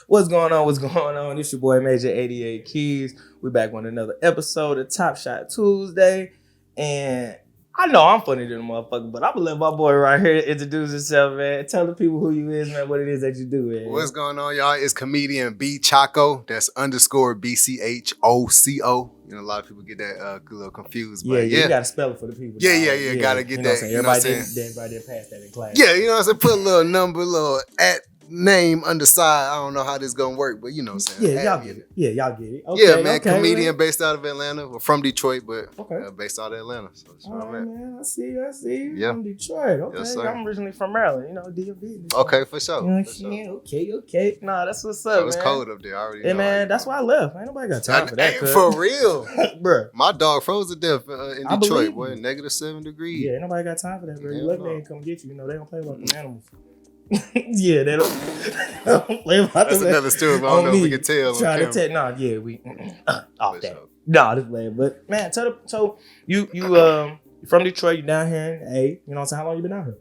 What's going on? What's going on? It's your boy Major 88 Keys. We back with another episode of Top Shot Tuesday. And I know I'm funny than a motherfucker, but I'm gonna let my boy right here introduce himself, man. Tell the people who you is, man, what it is that you do, man. What's going on, y'all? It's comedian B Choco. That's _BCHOCO. You know, a lot of people get that a little confused. But You gotta spell it for the people. Yeah. Gotta get that. Everybody didn't pass that in class. Yeah, you know what I'm saying? Put a little number, little at name on the side. I don't know how this gonna work, but you know what I'm saying. Y'all get it. Y'all get it. Okay, yeah, man. Comedian based out of Atlanta. Well, from Detroit, but based out of Atlanta. So that's where I'm at. Man, I see you. Yeah. From Detroit. Okay. Yes, sir. I'm originally from Maryland, DMV. Okay, for sure. You know what I'm saying? Okay. Nah, that's what's up, It was cold up there. I already know. Man, that's why I left. Ain't nobody got time for that. For real. Bruh. My dog froze to death in Detroit, boy. -7 degrees. Yeah, ain't nobody got time for that, bro. You lucky they ain't come get you. They don't play about them animals. Yeah, they don't play about them. That's another story, but I don't know if we can tell. Try to tell. Nah, yeah, we off that. Nah, this way. But man, so you from Detroit, you down here in A. You know what I'm saying? How long you been down here?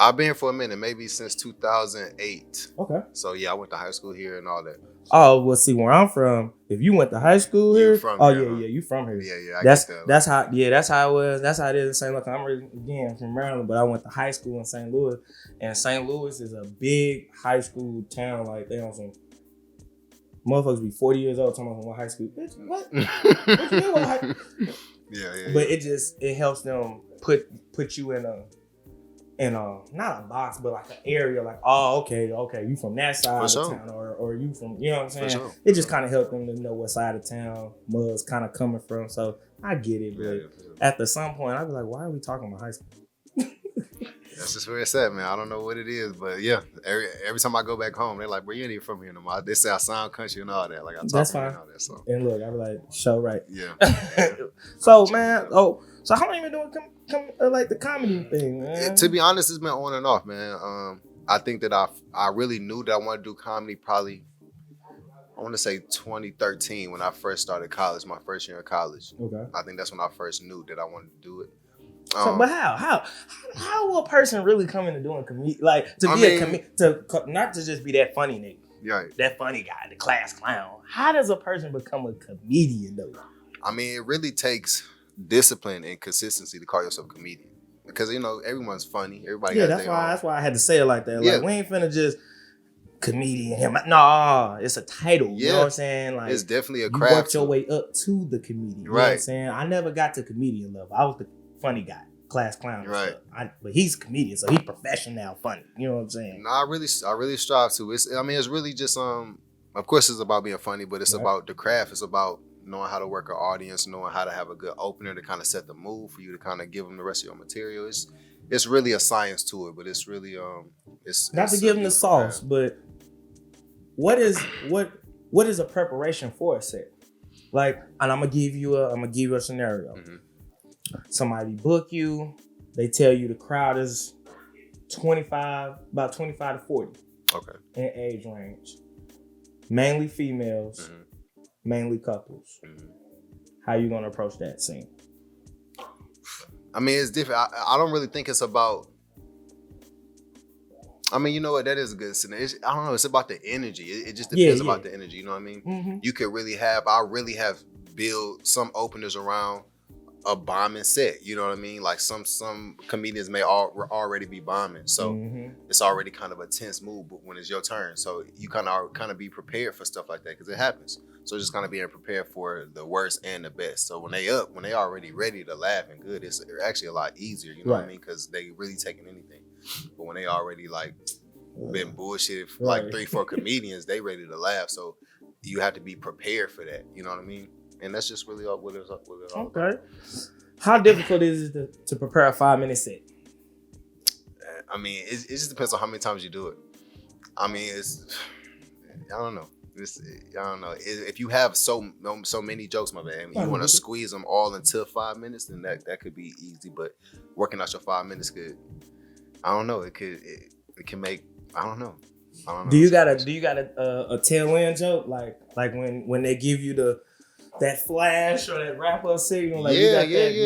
I've been here for a minute, maybe since 2008. Okay. So yeah, I went to high school here and all that. Oh, well, see, where I'm from, if you went to high school here, you from here. Yeah. That's how it was. That's how it is in St. Louis. I'm again from Maryland, but I went to high school in St. Louis, and St. Louis is a big high school town. Like they on some motherfuckers be 40 years old talking about what high school. Bitch, what? What you mean what high? Yeah. But it helps them put you in a not a box, but like an area, like, oh, okay, you from that side of town, or you from, you know what I'm saying? Sure. It just kind of helped them to know what side of town Mud's kind of coming from. So I get it, but after some point, I'd be like, why are we talking about high school? That's just where it's at, man. I don't know what it is, but yeah, every time I go back home, they're like, bro, you ain't even from here no more. They say I sound country and all that. Like I talk That's fine. And all that. So. And look, I be like, show right. Yeah. So man, so how long you been doing like the comedy thing, man? To be honest, it's been on and off, man. I think that I really knew that I wanted to do comedy probably, I want to say 2013 when I first started college, my first year of college. Okay. I think that's when I first knew that I wanted to do it. So, but how will a person really come into doing comedy? Like not to just be that funny nigga, right? That funny guy, the class clown. How does a person become a comedian though? I mean, it really takes discipline and consistency to call yourself a comedian, because everyone's funny. Everybody. That's why I had to say it like that. Like we ain't finna just comedian. No, it's a title. You know what I'm saying? Like it's definitely a craft. You worked your way up to the comedian. You know what I'm saying? I never got to comedian level. I was the funny guy, class clown. Right. But he's a comedian, so he's professional funny. You know what I'm saying? No, I really strive to. It's really just of course it's about being funny, but it's about the craft. It's about knowing how to work an audience, knowing how to have a good opener to kind of set the mood for you to kind of give them the rest of your material. It's really a science to it, but it's really it's not to give them the sauce, but what is a preparation for a set? Like, and I'm gonna give you a scenario. Mm-hmm. Somebody book you, they tell you the crowd is about 25 to 40. Okay. In age range. Mainly females, mainly couples. Mm-hmm. How you gonna approach that scene? I mean, it's different. I don't really think it's about. I mean, you know what? That is a good scenario. I don't know. It's about the energy. It just depends about the energy. You know what I mean? Mm-hmm. You could really have. I really have built some openers around a bombing set. You know what I mean? Like some comedians may already be bombing, so it's already kind of a tense move. But when it's your turn, so you kind of be prepared for stuff like that, because it happens. So just kind of being prepared for the worst and the best. So when they already ready to laugh and good, it's actually a lot easier. You know what I mean? Because they really taking anything. But when they already been bullshitted for like 3-4 comedians, they ready to laugh. So you have to be prepared for that. You know what I mean? And that's just really what it's all about. Okay. How difficult is it to prepare a 5-minute set? I mean, it just depends on how many times you do it. I mean, I don't know. I don't know. If you have so many jokes, my man, you want to squeeze them all into 5 minutes, then that could be easy. But working out your 5 minutes I don't know. It can make. I don't know. Do you got a tail end joke like when they give you that flash or that wrap up signal. Like you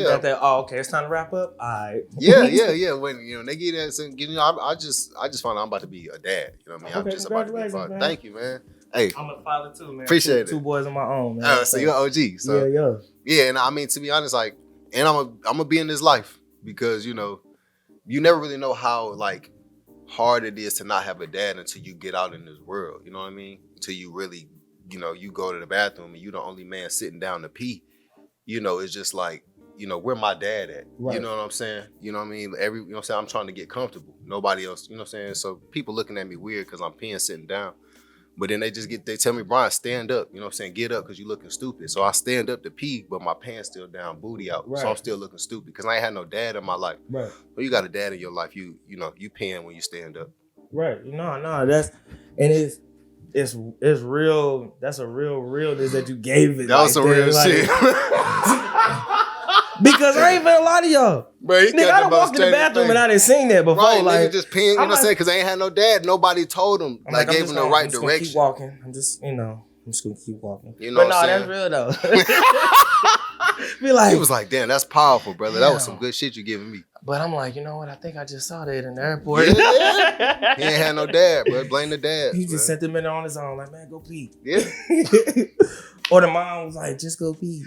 got that. Oh, okay, it's time to wrap up. All right. Yeah. When they get that, I just found out I'm about to be a dad. You know what I mean? Okay, I'm just about to be a father. Man. Thank you, man. Hey, I'm a father too, man. Appreciate it. Two boys of my own, man. So you're an OG. So yeah. And I mean, to be honest, like, and I'm gonna be in this life because you never really know how like hard it is to not have a dad until you get out in this world. You know what I mean? Until you really, you go to the bathroom and you the only man sitting down to pee. It's just like, where my dad at? Right. You know what I'm saying? You know what I mean? You know what I'm saying? I'm trying to get comfortable. Nobody else, you know what I'm saying? So people looking at me weird because I'm peeing sitting down. But then they tell me, Brian, stand up. You know what I'm saying? Get up because you looking stupid. So I stand up to pee, but my pants still down, booty out. Right. So I'm still looking stupid because I ain't had no dad in my life. Right. Well, you got a dad in your life. You peeing when you stand up. Right. No, it's real. That's a real realness that you gave it. That was some real shit. Because there ain't been a lot of y'all. Bro, nigga, I done walked in the bathroom and I didn't seen that before. Right, like nigga just peeing, you know what I'm saying? Because they ain't had no dad. Nobody told them. Like, gave them the right direction. Keep walking. I'm just gonna keep walking. You know but that's real though. Be like, he was like, damn, that's powerful, brother. That was some good shit you giving me. But I'm like, you know what? I think I just saw that in the airport. Yeah. He ain't had no dad, bro. Blame the dad. He just sent them in on his own. Like, man, go pee. Yeah. Or the mom was like, just go pee.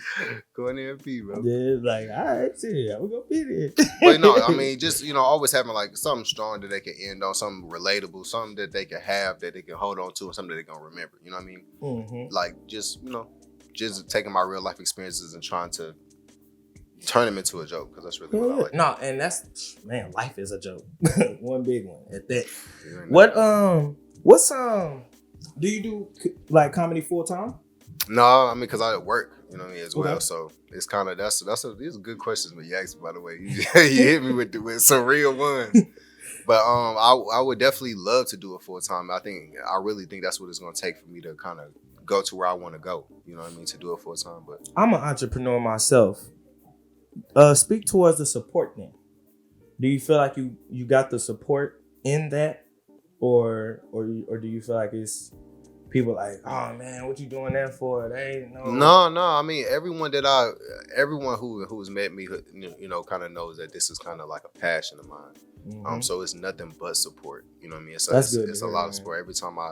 Go in there and pee, bro. Yeah, like, all right, shit, I'm gonna go pee then. But no, I mean, just, always having like something strong that they can end on, something relatable, something that they can have that they can hold on to, and something that they're gonna remember. You know what I mean? Mm-hmm. Like, just, just taking my real life experiences and trying to turn them into a joke, because that's really what I like. No, and that's, man, life is a joke. One big one at that. What's do you do like comedy full time? No, I mean, because I work, you know what I mean, as well. So it's kind of, these are good questions, but you asked, by the way. You hit me with some real ones. But I would definitely love to do it full time. I really think that's what it's going to take for me to kind of go to where I want to go. You know what I mean, to do it full time. But I'm an entrepreneur myself. Speak towards the support thing. Do you feel like you got the support in that, or do you feel like it's people like, oh man, what you doing that for? They ain't no. No. I mean, everyone who's met me, kind of knows that this is kind of like a passion of mine. Mm-hmm. So it's nothing but support. You know what I mean? So it's a lot of support. Every time I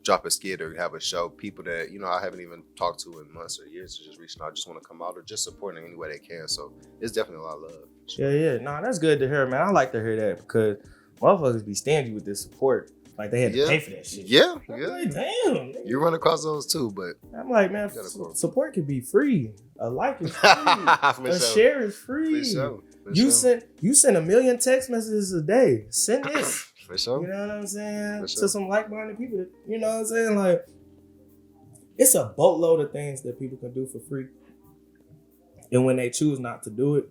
drop a skit or have a show, people that I haven't even talked to in months or years are just reaching out, just want to come out or just supporting any way they can. So it's definitely a lot of love. Yeah. No, that's good to hear, man. I like to hear that because motherfuckers be stingy with this support. Like they had to pay for that shit. Yeah. Like, damn. You run across those too, but I'm like, man, support can be free. A like is free. A share is free. For sure. You send 1 million text messages a day. Send this. For sure. You know what I'm saying? To some like-minded people. You know what I'm saying? Like, it's a boatload of things that people can do for free. And when they choose not to do it,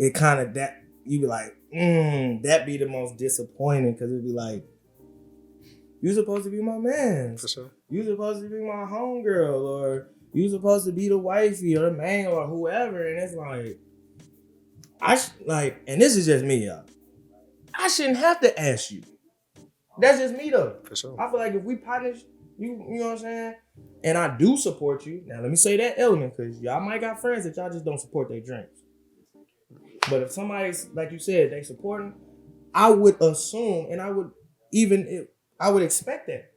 it kind of you be like, that be the most disappointing, because it'd be like, you supposed to be my man. For sure. You supposed to be my homegirl, or you supposed to be the wifey or the man or whoever. And it's like, and this is just me, y'all. I shouldn't have to ask you. That's just me though. For sure. I feel like if we partners, you know what I'm saying? And I do support you. Now let me say that element, because y'all might got friends that y'all just don't support their dreams. But if somebody's, like you said, they support them, I would assume, and I would expect that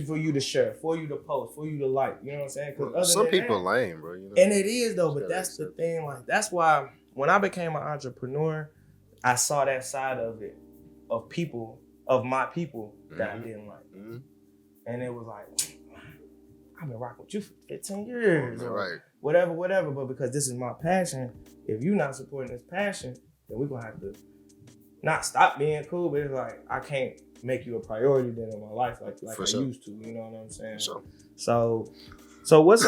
for you to share, for you to post, for you to like. You know what I'm saying? Some people lame, bro. And it is though, but that's the thing. Like, that's why when I became an entrepreneur, I saw that side of it, of my people that I didn't like. Mm-hmm. And it was like, I've been rocking with you for 15 years. Right. Whatever. But because this is my passion, if you're not supporting this passion, then we're going to have to not stop being cool, but it's like, I can't make you a priority then in my life like I used to. You know what I'm saying? Sure. So what's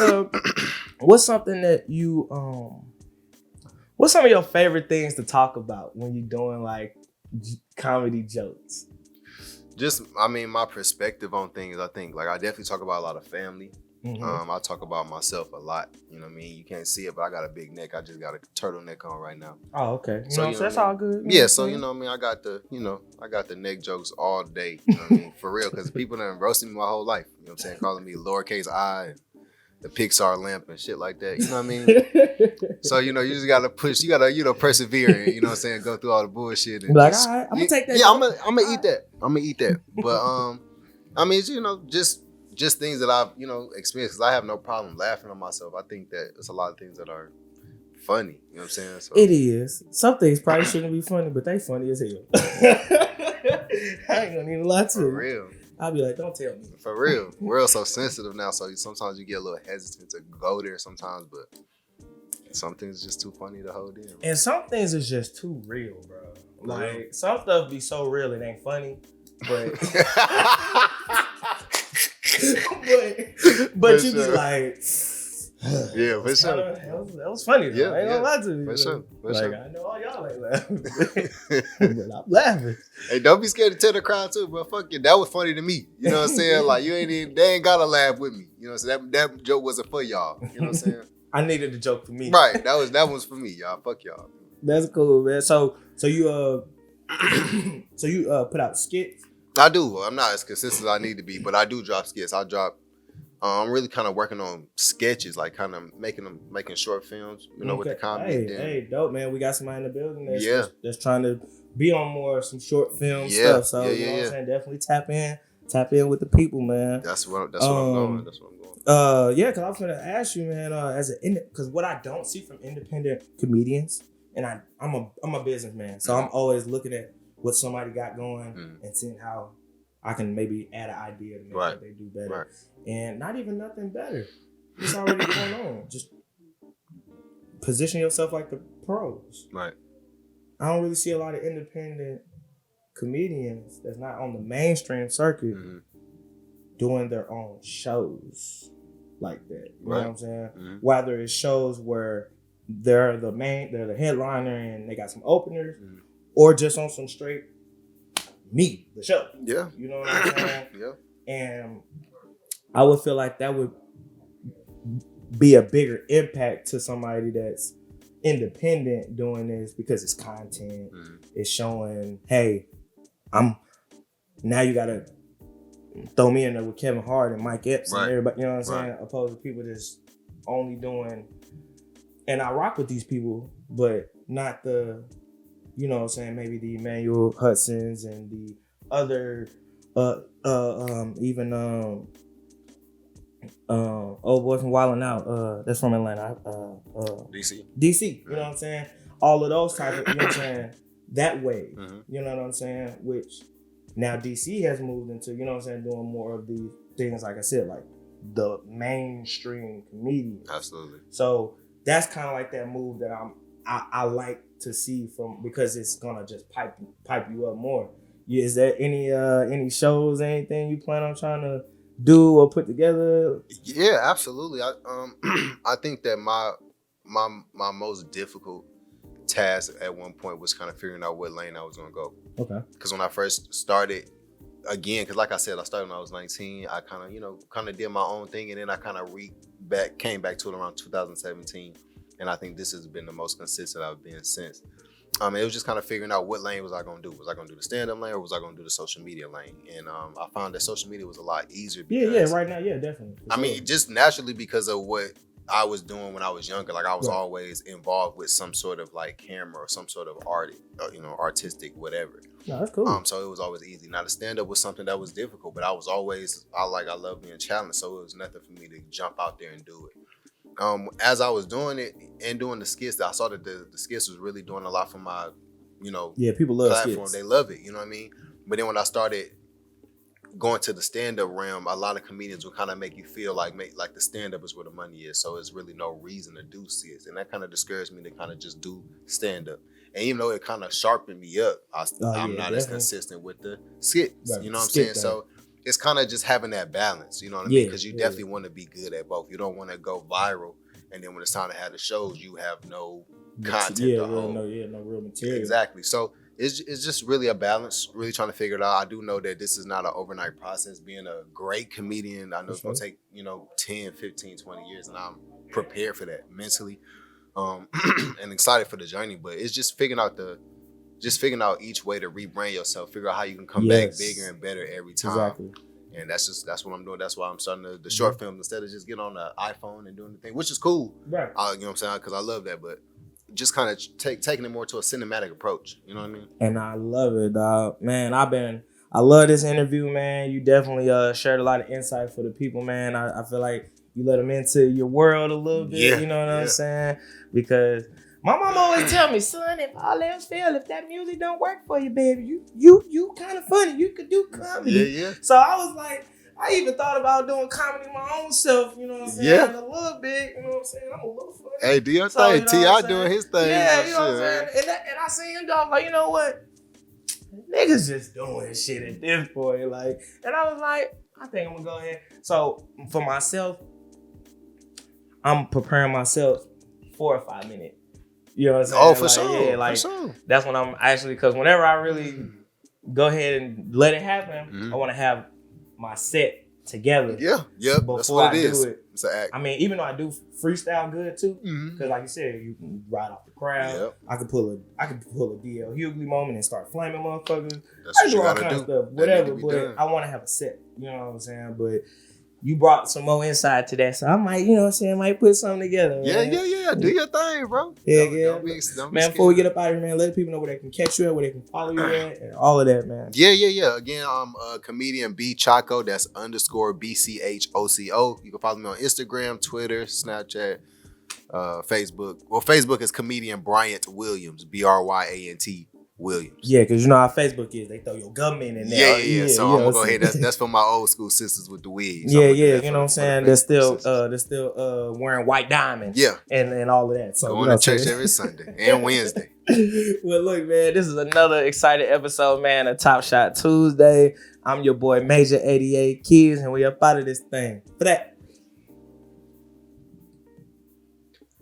something that you, what's some of your favorite things to talk about when you're doing like comedy jokes? Just, my perspective on things, I think, like, I definitely talk about a lot of family. Mm-hmm. I talk about myself a lot. You know what I mean? You can't see it, but I got a big neck. I just got a turtleneck on right now. Oh, okay. So that's all good. Yeah, so you know what I mean? I got the neck jokes all day. You know what I mean? For real, because people done roasted me my whole life. You know what I'm saying? Calling me lowercase I. the Pixar lamp and shit like that. You know what I mean? So, you just gotta push, you gotta, persevere and, you know what I'm saying, go through all the bullshit. And like, all right, I'm gonna take that. Yeah, I'm gonna eat that. I'm gonna eat that. But I mean, it's, just things that I've, experienced, because I have no problem laughing at myself. I think that there's a lot of things that are funny. You know what I'm saying? So, it is. Some things probably shouldn't be funny, but they funny as hell. I ain't gonna even lie to you. For real. I'll be like, don't tell me. For real. We're all so sensitive now, so sometimes you get a little hesitant to go there sometimes, but some things are just too funny to hold in. And some things is just too real, bro. Like, some stuff be so real it ain't funny, but but you be like, yeah, for sure. That was funny though. I ain't gonna lie to you. For sure. I know all y'all ain't laughing, but I'm laughing. Hey, don't be scared to tell the crowd too, bro. Fuck it, that was funny to me. You know what I'm saying? Like, they ain't gotta laugh with me. You know what I'm saying? That joke wasn't for y'all. You know what I'm saying? I needed a joke for me. Right. That was for me, y'all. Fuck y'all. That's cool, man. So you put out skits? I do. I'm not as consistent as I need to be, but I do drop skits. I'm really kind of working on sketches, like kind of making short films, with the comedy. Hey, dope, man. We got somebody in the building that's trying to be on more some short film stuff. So you know what I'm saying? Definitely tap in with the people, man. That's what I'm going. Yeah, because I was gonna ask you, man, because what I don't see from independent comedians, and I'm a businessman, so I'm always looking at what somebody got going and seeing how I can maybe add an idea to make what they do better. Right. And not even nothing better. It's already going on. Just position yourself like the pros. Right. I don't really see a lot of independent comedians that's not on the mainstream circuit doing their own shows like that. You know what I'm saying? Mm-hmm. Whether it's shows where they're the headliner and they got some openers, or just on some straight the show. Yeah. You know what I'm saying? Yeah. And I would feel like that would be a bigger impact to somebody that's independent doing this, because it's content. It's showing, hey, now you gotta throw me in there with Kevin Hart and Mike Epps and everybody, you know what I'm saying? Opposed to people that's only doing, and I rock with these people, but not the, you know what I'm saying, maybe the Emmanuel Hudsons and the other old boy from Wildin' Out, that's from Atlanta, DC, you know what I'm saying? All of those type of, you know what I'm saying, that way, you know what I'm saying? Which now DC has moved into, you know what I'm saying, doing more of these things, like I said, like the mainstream comedians. Absolutely. So that's kind of like that move that I like to see from, because it's gonna just pipe you up more. Is there any shows, anything you plan on trying to do or put together? Yeah, absolutely. I think that my most difficult task at one point was kind of figuring out what lane I was gonna go. Okay. Because when I first started, again, because like I said, I started when I was 19. I kind of did my own thing, and then I kind of came back to it around 2017. And I think this has been the most consistent I've been since. It was just kind of figuring out what lane was I going to do. Was I going to do the stand-up lane, or was I going to do the social media lane? And I found that social media was a lot easier. Because, right now, definitely. I mean, just naturally because of what I was doing when I was younger. Like, I was always involved with some sort of like camera or some sort of art, artistic, whatever. No, that's cool. So it was always easy. Now, the stand-up was something that was difficult, but I love being challenged. So it was nothing for me to jump out there and do it. As I was doing it and doing the skits, I saw that the skits was really doing a lot for my, people love platform. skits. They love it, you know what I mean? But then when I started going to the stand-up realm, a lot of comedians will kind of make you feel like the stand-up is where the money is. So it's really no reason to do skits. And that kind of discouraged me to kind of just do stand-up. And even though it kind of sharpened me up, I'm not as consistent with the skits. Right. You know what I'm saying? So it's kind of just having that balance, you know what I mean? Because you definitely want to be good at both. You don't want to go viral, and then when it's time to have the shows, you have no content to hold. No real material. Exactly. So it's just really a balance, really trying to figure it out. I do know that this is not an overnight process. Being a great comedian, I know it's going to take, 10, 15, 20 years, and I'm prepared for that mentally and excited for the journey. But it's just figuring out each way to rebrand yourself, figure out how you can come back bigger and better every time. Exactly. And that's what I'm doing. That's why I'm starting the short film instead of just getting on the iPhone and doing the thing, which is cool. Right. You know what I'm saying? Because I love that, but just kind of taking it more to a cinematic approach. You know what I mean? And I love it, dog. Man, I love this interview, man. You definitely shared a lot of insight for the people, man. I feel like you let them into your world a little bit. You know what I'm saying? Because my mom always tell me, son, if all else fail, if that music don't work for you, baby, you kind of funny. You could do comedy. Yeah. So I was like, I even thought about doing comedy my own self, you know what I'm saying? Yeah. A little bit, you know what I'm saying? I'm a little funny. Hey, do your thing. T.I. doing his thing. Yeah, you know what I'm saying? And I seen him, dog, like, you know what? Niggas just doing shit at this point. Like, and I was like, I think I'm gonna go ahead. So for myself, I'm preparing myself 4 or 5 minutes. You know what I'm saying? Oh, for sure. Yeah, like, for sure. That's when I'm actually, because whenever I really go ahead and let it happen, I want to have my set together. Yeah. That's what it is. It's an act. I mean, even though I do freestyle good too, because like you said, you can ride off the crowd. Yep. I could pull a DL Hughley moment and start flaming motherfuckers. That's what you gotta do. Stuff, whatever. But I want to have a set. You know what I'm saying? But you brought some more insight to that, so I might, you know what I'm saying, might put something together. Man. Yeah. Do your thing, bro. Yeah. Don't be man, before we get up out of here, man, let people know where they can catch you at, where they can follow you at, and all of that, man. Yeah. Again, I'm a comedian B Choco. That's _BCHOCO. You can follow me on Instagram, Twitter, Snapchat, Facebook. Well, Facebook is comedian Bryant Williams, BRYANT Williams. Yeah, because you know how Facebook is. They throw your government in there. Yeah. So I'm gonna go ahead. That's for my old school sisters with the wigs. Yeah. You know what I'm saying? They're still wearing white diamonds. Yeah. And all of that. So going to church every Sunday and Wednesday. Well, look, man, this is another exciting episode, man, of Top Shot Tuesday. I'm your boy Major 88 Kids, and we up out of this thing. For that.